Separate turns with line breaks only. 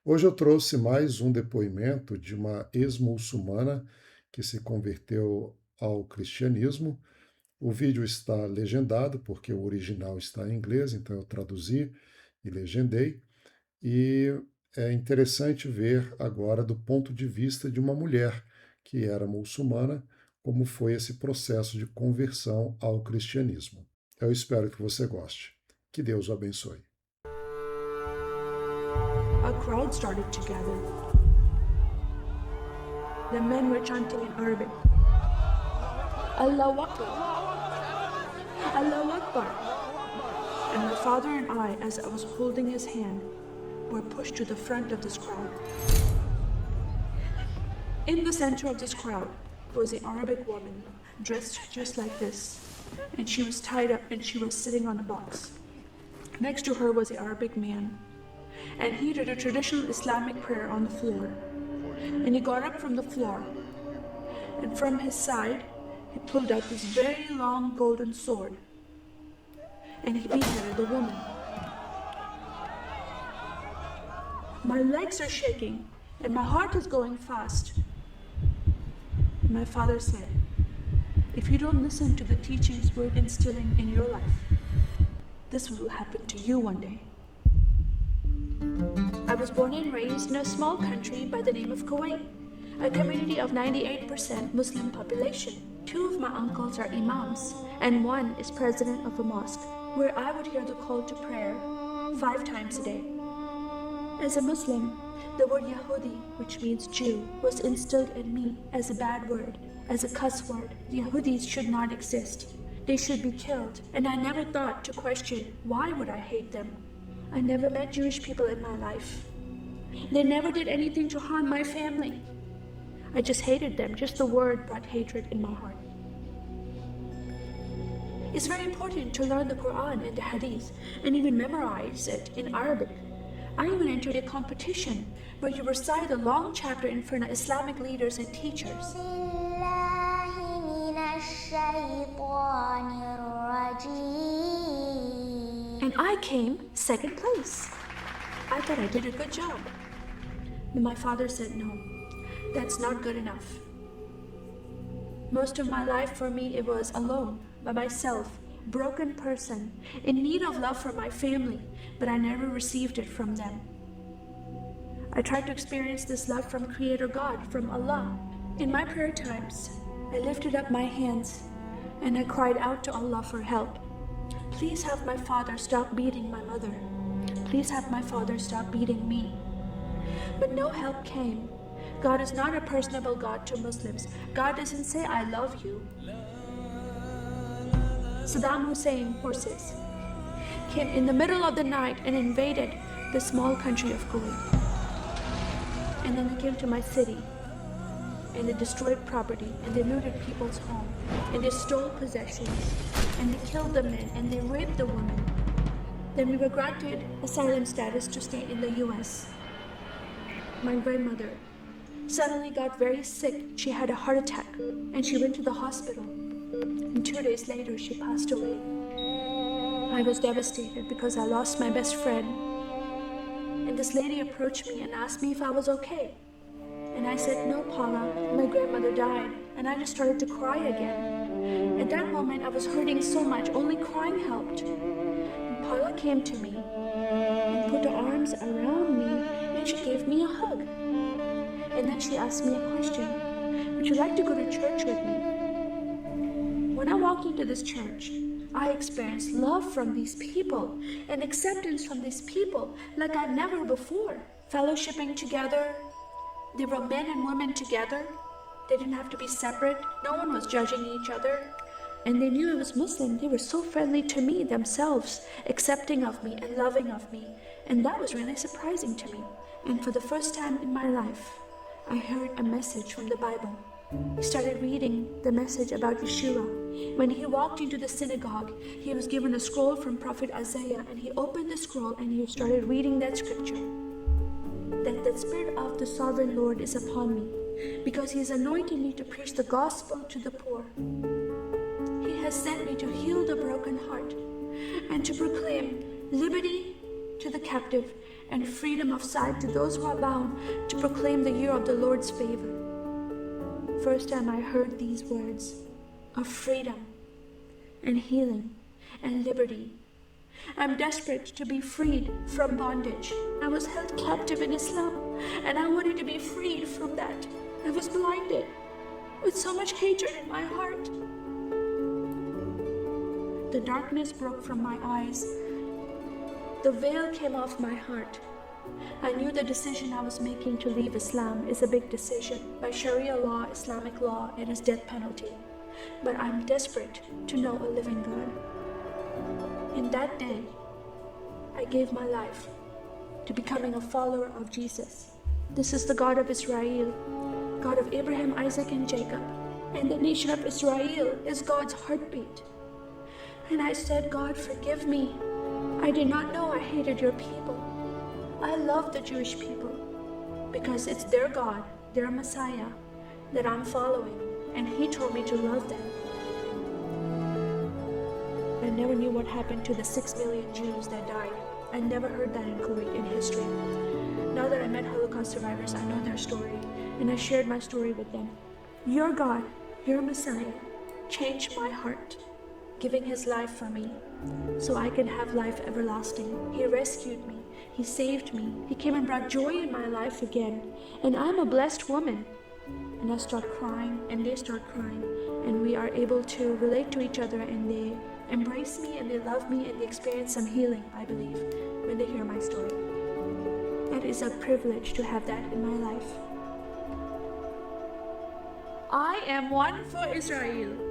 Hoje eu trouxe mais um depoimento de uma ex-muçulmana que se converteu ao cristianismo. O vídeo está legendado, porque o original está em inglês, então eu traduzi e legendei. E é interessante ver agora do ponto de vista de uma mulher que era muçulmana, como foi esse processo de conversão ao cristianismo. Eu espero que você goste. Que Deus o abençoe.
A crowd started to gather. The men were chanting in Arabic, Allahu Akbar, Allahu Akbar. And my father and I, as I was holding his hand, were pushed to the front of this crowd. In the center of this crowd was an Arabic woman, dressed just like this, and she was tied up and she was sitting on a box. Next to her was an Arabic man, and he did a traditional Islamic prayer on the floor. And he got up from the floor, and from his side, he pulled out this very long golden sword, and he beheaded the woman. My legs are shaking, and my heart is going fast. And my father said, if you don't listen to the teachings we're instilling in your life, this will happen to you one day. I was born and raised in a small country by the name of Kuwait, a community of 98% Muslim population. Two of my uncles are imams, and one is president of a mosque, where I would hear the call to prayer 5 times a day. As a Muslim, the word Yahudi, which means Jew, was instilled in me as a bad word, as a cuss word. Yahudis should not exist. They should be killed, and I never thought to question why would I hate them. I never met Jewish people in my life. They never did anything to harm my family. I just hated them. Just the word brought hatred in my heart. It's very important to learn the Quran and the Hadith and even memorize it in Arabic. I even entered a competition where you recite a long chapter in front of Islamic leaders and teachers. And I came second place. I thought I did a good job. But my father said, no, that's not good enough. Most of my life for me, it was alone, by myself, broken person, in need of love from my family, but I never received it from them. I tried to experience this love from Creator God, from Allah. In my prayer times, I lifted up my hands and I cried out to Allah for help. Please have my father stop beating my mother. Please have my father stop beating me. But no help came. God is not a personable God to Muslims. God doesn't say, I love you. Saddam Hussein forces came in the middle of the night and invaded the small country of Kuwait. And then they came to my city and they destroyed property and they looted people's homes and they stole possessions and they killed the men and they raped the women. Then we were granted asylum status to stay in the US. My grandmother suddenly got very sick. She had a heart attack and she went to the hospital. And 2 days later, she passed away. I was devastated because I lost my best friend. And this lady approached me and asked me if I was okay. And I said, no, Paula, my grandmother died. And I just started to cry again. At that moment, I was hurting so much, only crying helped. And Paula came to me and put her arms around me and she gave me a hug. And then she asked me a question. Would you like to go to church with me? When I walked into this church, I experienced love from these people and acceptance from these people like I'd never before. Fellowshipping together, they were men and women together. They didn't have to be separate. No one was judging each other. And they knew I was Muslim. They were so friendly to me themselves, accepting of me and loving of me. And that was really surprising to me. And for the first time in my life, I heard a message from the Bible. He started reading the message about Yeshua. When he walked into the synagogue, he was given a scroll from Prophet Isaiah, and he opened the scroll and he started reading that scripture. That the Spirit of the Sovereign Lord is upon me, because he has anointed me to preach the gospel to the poor. He has sent me to heal the broken heart and to proclaim liberty to the captive and freedom of sight to those who are bound, to proclaim the year of the Lord's favor. First time I heard these words of freedom and healing and liberty. I'm desperate to be freed from bondage. I was held captive in Islam, and I wanted to be freed from that. I was blinded with so much hatred in my heart. The darkness broke from my eyes. The veil came off my heart. I knew the decision I was making to leave Islam is a big decision. By Sharia law, Islamic law, it is death penalty. But I'm desperate to know a living God. In that day, I gave my life to becoming a follower of Jesus. This is the God of Israel, God of Abraham, Isaac, and Jacob. And the nation of Israel is God's heartbeat. And I said, God, forgive me. I did not know I hated your people. I love the Jewish people because it's their God, their Messiah that I'm following, and He told me to love them. I never knew what happened to the 6 million Jews that died. I never heard that in Kuwait in history. Now that I met Holocaust survivors, I know their story, and I shared my story with them. Your God, your Messiah, changed my heart, giving His life for me so I can have life everlasting. He rescued me. He saved me. He came and brought joy in my life again. And I'm a blessed woman. And I start crying, and they start crying, and we are able to relate to each other, and they embrace me, and they love me, and they experience some healing, I believe, when they hear my story. It is a privilege to have that in my life. I am one for Israel.